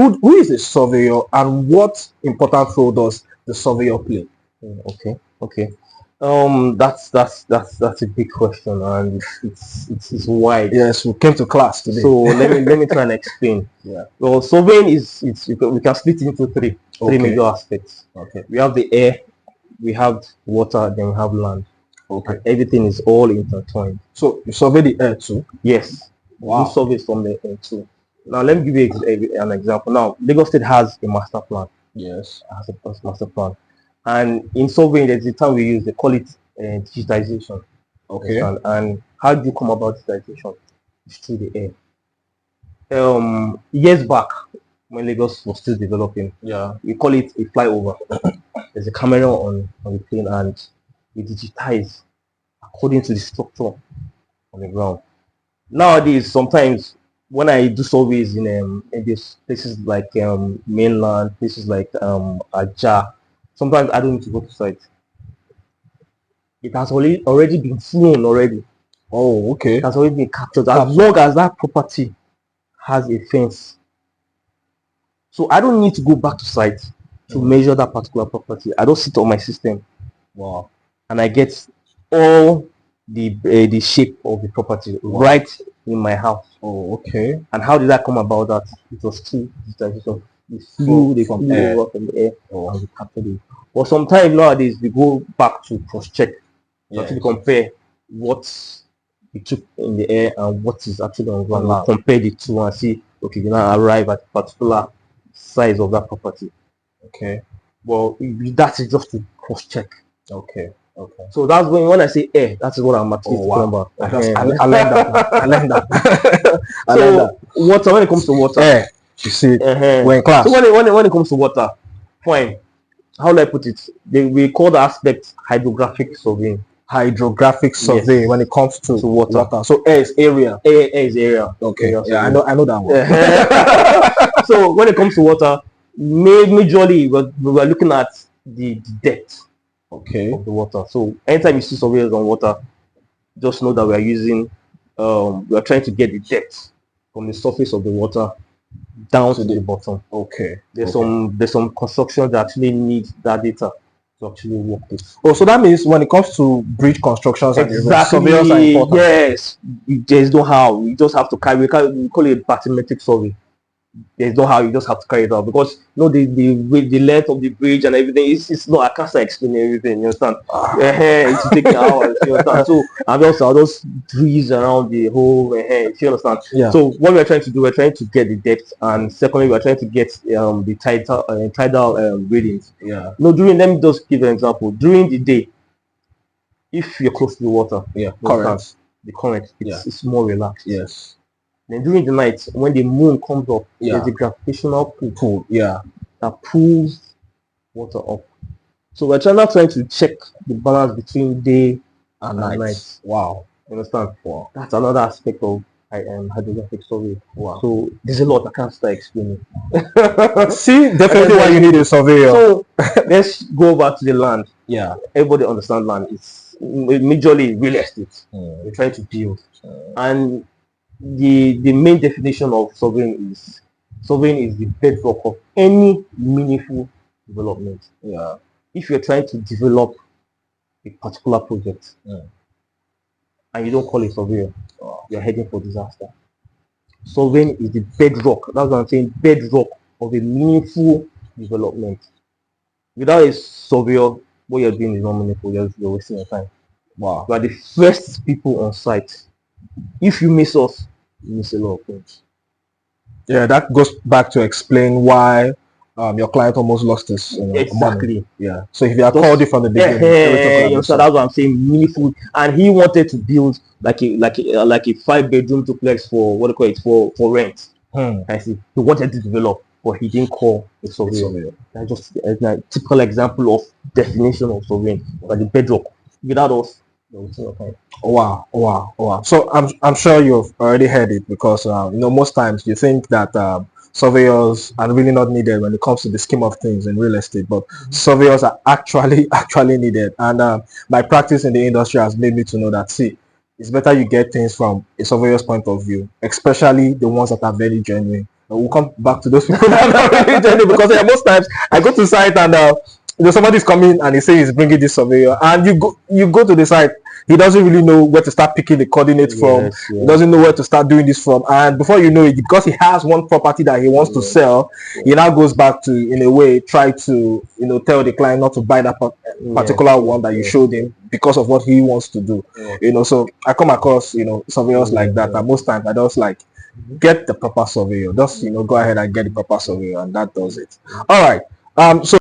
Who is a surveyor, and what important role does the surveyor play? Okay. That's a big question, and it's wide. Yes, we came to class today. So let me try and explain. Yeah. Well, surveying is we can split it into three major aspects. Okay. We have the air, we have water, then we have land. Okay. And everything is all intertwined. So you survey the air too? Yes. Wow. We survey from the air too. Now let me give you an example. Now Lagos State has a master plan. Yes. Has a master plan, and in surveying, there's the term we use. They call it digitization. Okay. And how do you come about digitization? It's through the air. Years back, when Lagos was still developing, we call it a flyover. There's a camera on the plane, and we digitize according to the structure on the ground. Nowadays, sometimes when I do surveys in these places like mainland, places like Aja, sometimes I don't need to go to site. It has already been flown already. Oh, okay. It has already been captured as long as that property has a fence. So I don't need to go back to site to measure that particular property. I just sit on my system. Wow. And I get all the shape of the property right in my house. Oh, okay. And how did that come about? That it was through digitization. They flew from the air and we captured it. But sometimes nowadays we go back to cross-check to actually compare what we took in the air and what is actually on ground. We compare the two and see, okay, you now arrive at a particular size of that property. Okay. Well, that is just to cross-check. Okay. So that's when I say air, that's what I'm actually talking about. I learned that. I learned that. So water, when it comes to water, air. You see, we're in class. So when it comes to water, fine. How do I put it? We call the aspect hydrographic surveying. Hydrographic survey when it comes to water. So air is area. Air is area. Okay. I know that one. So when it comes to water, majorly we're looking at the depth. Okay. Of the water. So anytime you see surveyors on water, just know that we are using we are trying to get the depth from the surface of the water down to the bottom. Okay. There's some construction that actually need that data to actually work with. Oh, so that means when it comes to bridge constructions, surveyors are important. Yes. There's no how. You just have to carry. We call it bathymetric survey. There's no how, you just have to carry it out, because the length of the bridge and everything it's not, I can't start explaining everything, you understand? It's taking hours, you understand? So I'll just breeze around the whole you understand? So what we're trying to do, we're trying to get the depth, and secondly we're trying to get the tidal readings. Let me just give an example. During the day, if you're close to the water, the current it's more relaxed. Yes. Then during the night, when the moon comes up, there's a gravitational pull that pulls water up. So we're trying to check the balance between day and night. Wow. You understand? Wow. That's another aspect of hydrographic survey. Wow. So there's a lot I can't start explaining. See, definitely why you need a surveyor. So let's go back to the land. Yeah. Everybody understands land. It's majorly real estate. We're trying to build. And the main definition of surveying is the bedrock of any meaningful development. If you're trying to develop a particular project and you don't call a surveyor, you're heading for disaster. Surveying is the bedrock. That's what I'm saying, bedrock of a meaningful development. Without a surveyor, what you're doing is not meaningful. You're wasting your time. Wow. You are the first people on site. If you miss us, you miss a lot of things. Yeah, that goes back to explain why your client almost lost his exactly money. Yeah. So if you are called it from the beginning, so that's what I'm saying, meaningful. And he wanted to build like a 5-bedroom duplex for what do you call it, for rent. I see. He wanted to develop, but he didn't call a surveyor. That's just a typical example of definition of surveying, like the bedrock. Without us, Wow. So I'm sure you've already heard it, because most times you think that surveyors are really not needed when it comes to the scheme of things in real estate, but surveyors are actually needed. And my practice in the industry has made me to know that, see, it's better you get things from a surveyor's point of view, especially the ones that are very genuine, we'll come back to those people that are not really genuine, because most times I go to site and somebody's coming and he says he's bringing this surveyor, and you go to the site, he doesn't really know where to start picking the coordinates from. Yes, He doesn't know where to start doing this from, and before you know it, because he has one property that he wants to sell, he now goes back to, in a way, try to tell the client not to buy that particular one that you showed him because of what he wants to do. So I come across surveyors like that, and most times I just like, get the proper surveyor. Just go ahead and get the proper surveyor, and that does it. All right. So